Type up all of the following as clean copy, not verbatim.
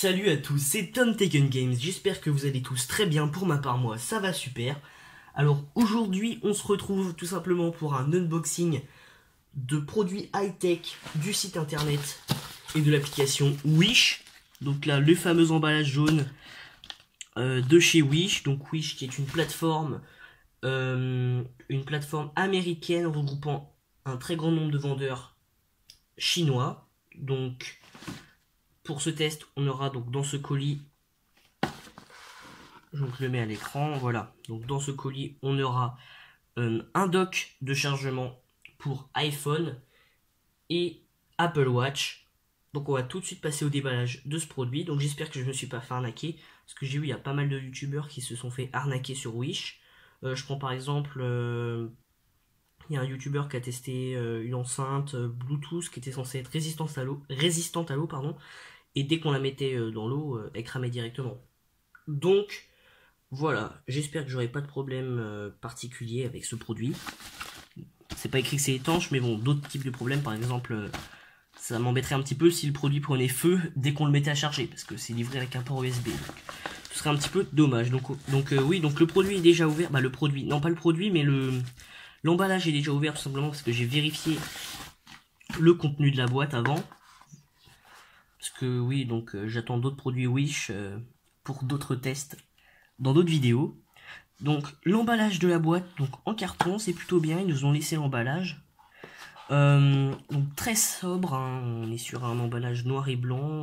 Salut à tous, c'est Tom Taken Games, j'espère que vous allez tous très bien, pour ma part moi ça va super. Alors aujourd'hui on se retrouve tout simplement pour un unboxing de produits high-tech du site internet et de l'application Wish. Donc là le fameux emballage jaune de chez Wish, donc Wish qui est une plateforme américaine regroupant un très grand nombre de vendeurs chinois. Donc pour ce test, on aura donc dans ce colis, je le mets à l'écran, voilà. Donc dans ce colis, on aura un dock de chargement pour iPhone et Apple Watch. Donc on va tout de suite passer au déballage de ce produit. Donc j'espère que je ne me suis pas fait arnaquer, parce que j'ai vu il y a pas mal de youtubeurs qui se sont fait arnaquer sur Wish. Je prends par exemple, il y a un youtubeur qui a testé une enceinte Bluetooth qui était censée être résistante à l'eau, pardon. Et dès qu'on la mettait dans l'eau, elle cramait directement. Donc, voilà, j'espère que j'aurai pas de problème particulier avec ce produit. C'est pas écrit que c'est étanche, mais bon, d'autres types de problèmes, par exemple, ça m'embêterait un petit peu si le produit prenait feu dès qu'on le mettait à charger, parce que c'est livré avec un port USB. Donc, ce serait un petit peu dommage. Donc oui, donc le produit est déjà ouvert. Bah le produit, non pas le produit, mais l'emballage est déjà ouvert tout simplement parce que j'ai vérifié le contenu de la boîte avant. Parce que oui, donc j'attends d'autres produits Wish pour d'autres tests dans d'autres vidéos. Donc l'emballage de la boîte, donc en carton, c'est plutôt bien, ils nous ont laissé l'emballage. Donc très sobre, hein, on est sur un emballage noir et blanc,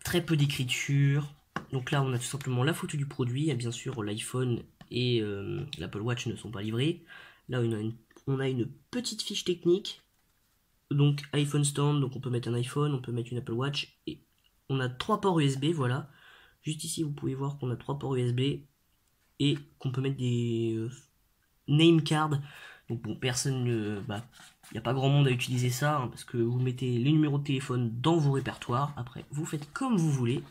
très peu d'écriture. Donc là on a tout simplement la photo du produit, et bien sûr l'iPhone et l'Apple Watch ne sont pas livrés. Là on a une petite fiche technique. Donc iPhone stand, donc on peut mettre un iPhone, on peut mettre une Apple Watch, et on a 3 ports USB, voilà. Juste ici vous pouvez voir qu'on a 3 ports USB et qu'on peut mettre des name cards. Donc bon, personne, il n'y a pas grand monde à utiliser ça, hein, parce que vous mettez les numéros de téléphone dans vos répertoires, après vous faites comme vous voulez.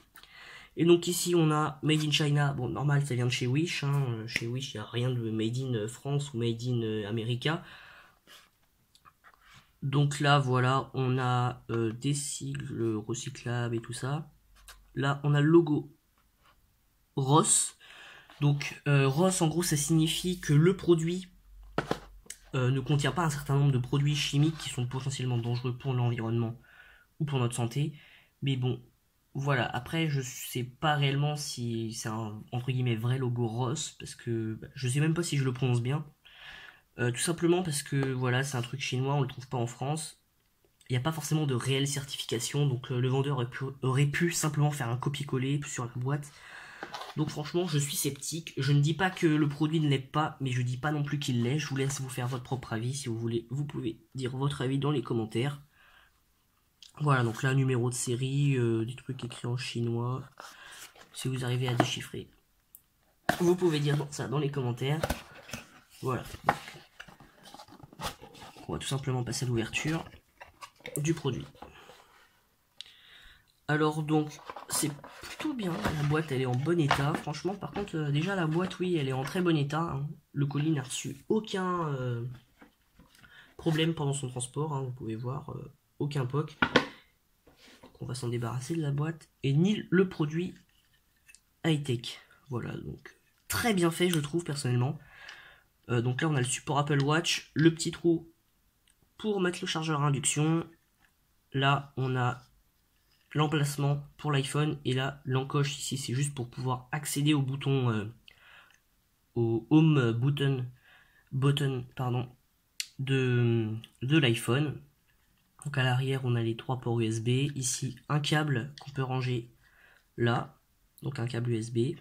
Et donc ici on a Made in China, bon normal ça vient de chez Wish, hein. Chez Wish il n'y a rien de Made in France ou Made in America. Donc là, voilà, on a des sigles recyclables et tout ça. Là, on a le logo ROS. Donc, ROS, en gros, ça signifie que le produit ne contient pas un certain nombre de produits chimiques qui sont potentiellement dangereux pour l'environnement ou pour notre santé. Mais bon, voilà. Après, je sais pas réellement si c'est un, entre guillemets, vrai logo ROS, parce que je sais même pas si je le prononce bien. Tout simplement parce que, voilà, c'est un truc chinois, on le trouve pas en France. Il n'y a pas forcément de réelle certification, donc le vendeur aurait pu simplement faire un copier-coller sur la boîte. Donc franchement, je suis sceptique. Je ne dis pas que le produit ne l'est pas, mais je dis pas non plus qu'il l'est. Je vous laisse vous faire votre propre avis. Si vous voulez, vous pouvez dire votre avis dans les commentaires. Voilà, donc là, numéro de série, des trucs écrits en chinois. Si vous arrivez à déchiffrer, vous pouvez dire ça dans les commentaires. Voilà. On va tout simplement passer à l'ouverture du produit. Alors donc c'est plutôt bien, la boîte elle est en bon état, franchement. Par contre déjà la boîte, oui, elle est en très bon état, hein. Le colis n'a reçu aucun problème pendant son transport, hein. Vous pouvez voir, aucun POC. Donc on va s'en débarrasser de la boîte, et ni le produit high-tech. Voilà, donc très bien fait je trouve personnellement. Donc là on a le support Apple Watch, le petit trou pour mettre le chargeur à induction. Là on a l'emplacement pour l'iPhone, et là l'encoche ici c'est juste pour pouvoir accéder au bouton au home button pardon, de l'iPhone. Donc à l'arrière on a les 3 ports USB, ici un câble qu'on peut ranger là, donc un câble USB.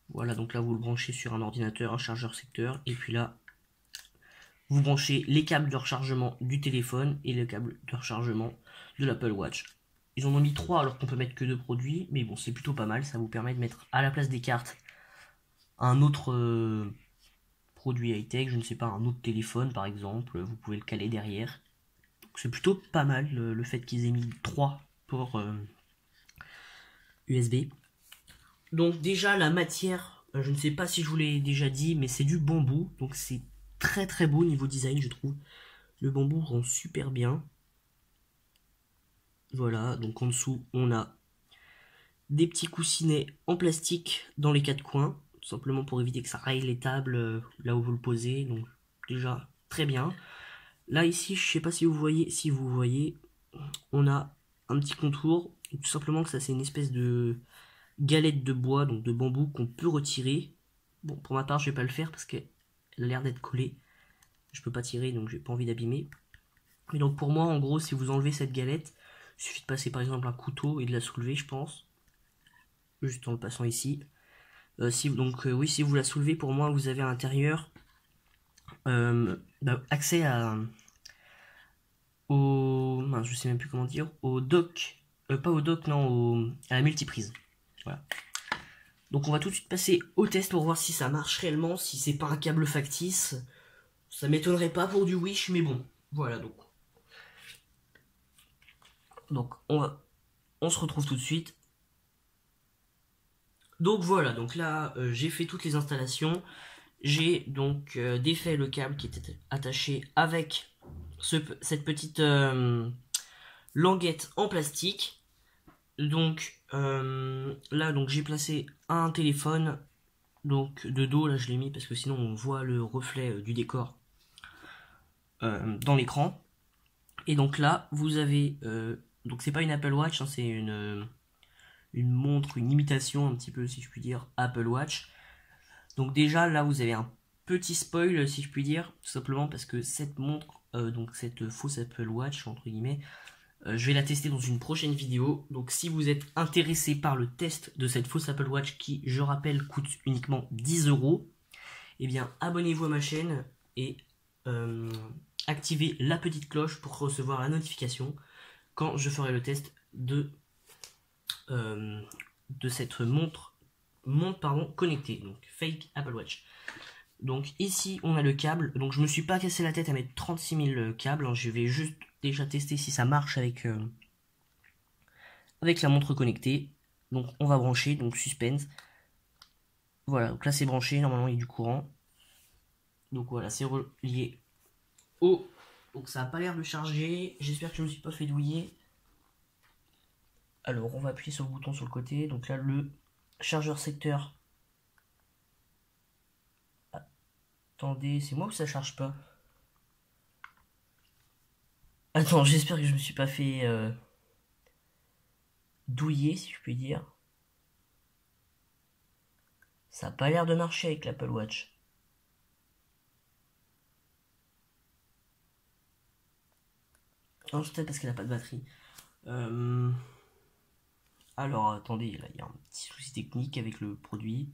Voilà, donc là vous le branchez sur un ordinateur, un chargeur secteur, et puis là vous branchez les câbles de rechargement du téléphone et le câble de rechargement de l'Apple Watch. Ils en ont mis 3 alors qu'on peut mettre que 2 produits, mais bon c'est plutôt pas mal, ça vous permet de mettre à la place des cartes un autre produit high-tech, je ne sais pas, un autre téléphone par exemple, vous pouvez le caler derrière. C'est plutôt pas mal le fait qu'ils aient mis 3 ports USB. Donc déjà la matière, je ne sais pas si je vous l'ai déjà dit, mais c'est du bambou, donc c'est très très beau niveau design je trouve. Le bambou rend super bien. Voilà, donc en dessous, on a des petits coussinets en plastique dans les quatre coins, tout simplement pour éviter que ça raye les tables là où vous le posez. Donc déjà, très bien. Là, ici, je sais pas si vous voyez, on a un petit contour. Tout simplement que ça, c'est une espèce de galette de bois, donc de bambou, qu'on peut retirer. Bon, pour ma part, je vais pas le faire parce qu'elle a l'air d'être collée. Je peux pas tirer, donc j'ai pas envie d'abîmer. Et donc pour moi, en gros, si vous enlevez cette galette, il suffit de passer par exemple un couteau et de la soulever, je pense. Juste en le passant ici. Oui, si vous la soulevez, pour moi, vous avez à l'intérieur accès je sais même plus comment dire, au dock, pas au dock, non, à la multiprise. Voilà. Donc on va tout de suite passer au test pour voir si ça marche réellement, si c'est pas un câble factice. Ça m'étonnerait pas pour du Wish, mais bon, voilà donc. Donc on se retrouve tout de suite. Donc voilà, donc là j'ai fait toutes les installations. J'ai donc défait le câble qui était attaché avec cette petite languette en plastique. Donc là donc j'ai placé un téléphone donc de dos, là je l'ai mis parce que sinon on voit le reflet du décor dans l'écran. Et donc là vous avez donc c'est pas une Apple Watch, hein, c'est une montre, une imitation un petit peu si je puis dire Apple Watch. Donc déjà là vous avez un petit spoil si je puis dire, tout simplement parce que cette montre, donc cette fausse Apple Watch entre guillemets, je vais la tester dans une prochaine vidéo. Donc si vous êtes intéressé par le test de cette fausse Apple Watch qui, je rappelle, coûte uniquement 10 €, eh bien abonnez-vous à ma chaîne et activez la petite cloche pour recevoir la notification quand je ferai le test de cette montre connectée, donc fake Apple Watch. Donc ici on a le câble, donc je me suis pas cassé la tête à mettre 36 000 câbles, hein. Je vais juste déjà tester si ça marche avec la montre connectée. Donc on va brancher, donc suspense. Voilà, donc là c'est branché, normalement il y a du courant. Donc voilà, c'est relié au... Donc ça n'a pas l'air de charger, j'espère que je ne me suis pas fait douiller. Alors on va appuyer sur le bouton sur le côté, donc là le chargeur secteur. Attendez, c'est moi ou ça charge pas? Attends, j'espère que je me suis pas fait douiller, si je puis dire. Ça n'a pas l'air de marcher avec l'Apple Watch. Non, c'est peut-être parce qu'elle n'a pas de batterie. Alors, attendez, là, il y a un petit souci technique avec le produit.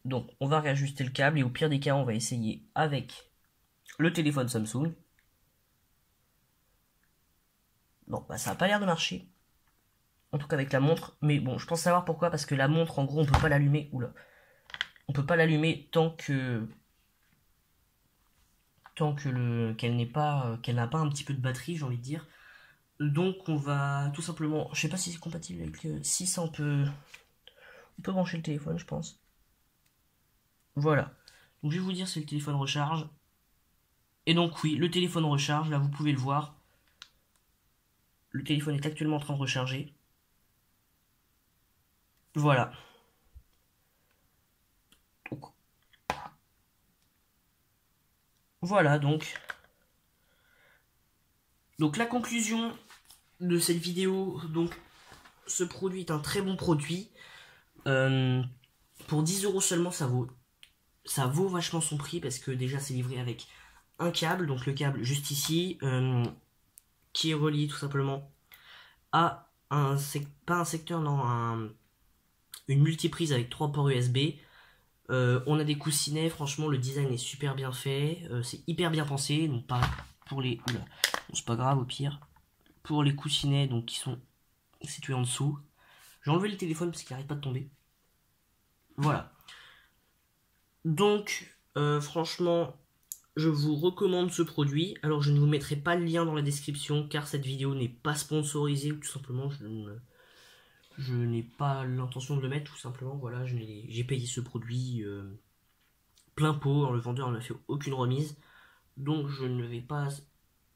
Donc, on va réajuster le câble et au pire des cas, on va essayer avec le téléphone Samsung. Bon, bah, ça n'a pas l'air de marcher. En tout cas avec la montre. Mais bon, je pense savoir pourquoi. Parce que la montre, en gros, on peut pas l'allumer. Oula. On peut pas l'allumer qu'elle n'a pas un petit peu de batterie, j'ai envie de dire. Donc on va tout simplement, je sais pas si c'est compatible avec si ça on peut brancher le téléphone, je pense. Voilà. Donc je vais vous dire si le téléphone recharge. Et donc oui, le téléphone recharge, là vous pouvez le voir. Le téléphone est actuellement en train de recharger. Voilà. Donc, voilà donc. Donc la conclusion de cette vidéo, donc ce produit est un très bon produit. Pour 10 € seulement, ça vaut vachement son prix parce que déjà c'est livré avec un câble, donc le câble juste ici, qui est relié tout simplement à pas un secteur, non, une multiprise avec 3 ports USB. On a des coussinets, franchement le design est super bien fait, c'est hyper bien pensé, donc pareil pour les... Oula, bon, c'est pas grave au pire. Pour les coussinets donc qui sont situés en dessous. J'ai enlevé le téléphone parce qu'il n'arrête pas de tomber. Voilà. Donc, franchement, je vous recommande ce produit. Alors, je ne vous mettrai pas le lien dans la description car cette vidéo n'est pas sponsorisée ou tout simplement je n'ai pas l'intention de le mettre. Tout simplement, voilà, j'ai payé ce produit plein pot. Le vendeur ne m'a fait aucune remise. Donc, je ne vais pas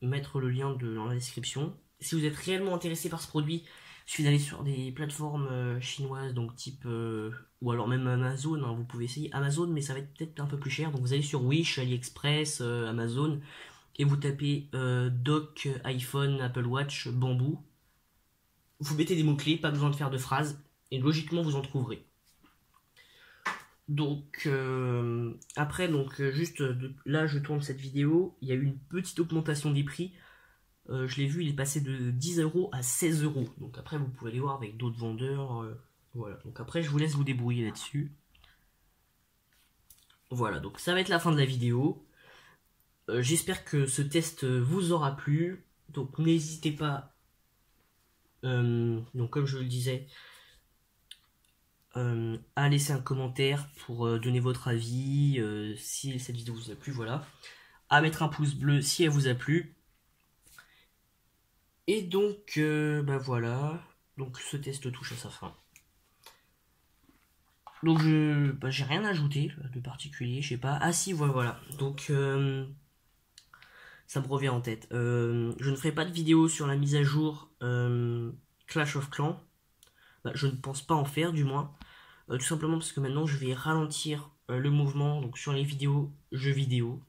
mettre le lien dans la description. si vous êtes réellement intéressé par ce produit, il suffit d'aller sur des plateformes chinoises, donc type, ou alors même Amazon, hein, vous pouvez essayer Amazon, mais ça va être peut-être un peu plus cher, donc vous allez sur Wish, AliExpress, Amazon, et vous tapez dock, iPhone, Apple Watch, bambou, vous mettez des mots-clés, pas besoin de faire de phrases, et logiquement vous en trouverez. Donc après, donc juste là je tourne cette vidéo, il y a eu une petite augmentation des prix. Je l'ai vu, il est passé de 10 € à 16 €. Donc après, vous pouvez aller voir avec d'autres vendeurs. Voilà. Donc après, je vous laisse vous débrouiller là-dessus. Voilà. Donc ça va être la fin de la vidéo. J'espère que ce test vous aura plu. Donc n'hésitez pas. Donc comme je le disais, à laisser un commentaire pour donner votre avis si cette vidéo vous a plu. Voilà. À mettre un pouce bleu si elle vous a plu. Et donc, bah voilà. Donc ce test touche à sa fin. Donc j'ai rien ajouté de particulier, je sais pas. Ah si, voilà. Donc ça me revient en tête. Je ne ferai pas de vidéo sur la mise à jour Clash of Clans. Bah, je ne pense pas en faire du moins. Tout simplement parce que maintenant je vais ralentir le mouvement donc sur les vidéos jeux vidéo.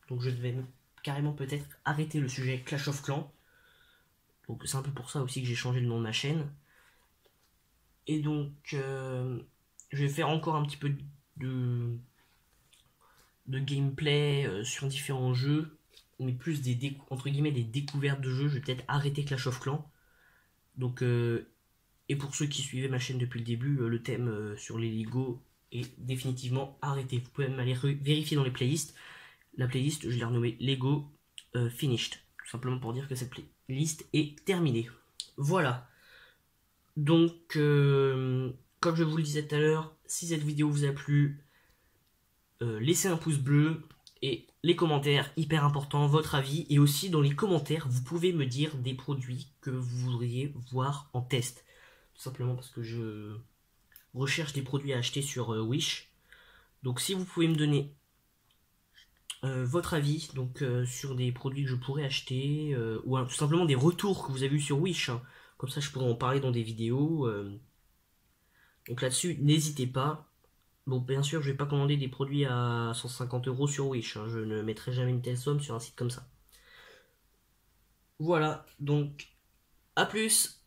Donc je vais carrément peut-être arrêter le sujet Clash of Clans. Donc c'est un peu pour ça aussi que j'ai changé le nom de ma chaîne. Et donc je vais faire encore un petit peu de gameplay sur différents jeux, mais plus entre guillemets des découvertes de jeux. Je vais peut-être arrêter Clash of Clans. Donc et pour ceux qui suivaient ma chaîne depuis le début, le thème sur les Lego est définitivement arrêté. Vous pouvez même aller vérifier dans les playlists. La playlist, je l'ai renommée Lego Finished, tout simplement pour dire que cette playlist est terminée. Voilà. Donc comme je vous le disais tout à l'heure, si cette vidéo vous a plu, laissez un pouce bleu et les commentaires, hyper important, votre avis. Et aussi dans les commentaires, vous pouvez me dire des produits que vous voudriez voir en test. Tout simplement parce que je recherche des produits à acheter sur Wish. Donc si vous pouvez me donner votre avis donc sur des produits que je pourrais acheter, ou alors, tout simplement des retours que vous avez eu sur Wish, hein. Comme ça je pourrais en parler dans des vidéos. Donc là-dessus, n'hésitez pas. Bon, bien sûr, je vais pas commander des produits à 150 € sur Wish, hein. Je ne mettrai jamais une telle somme sur un site comme ça. Voilà, donc à plus.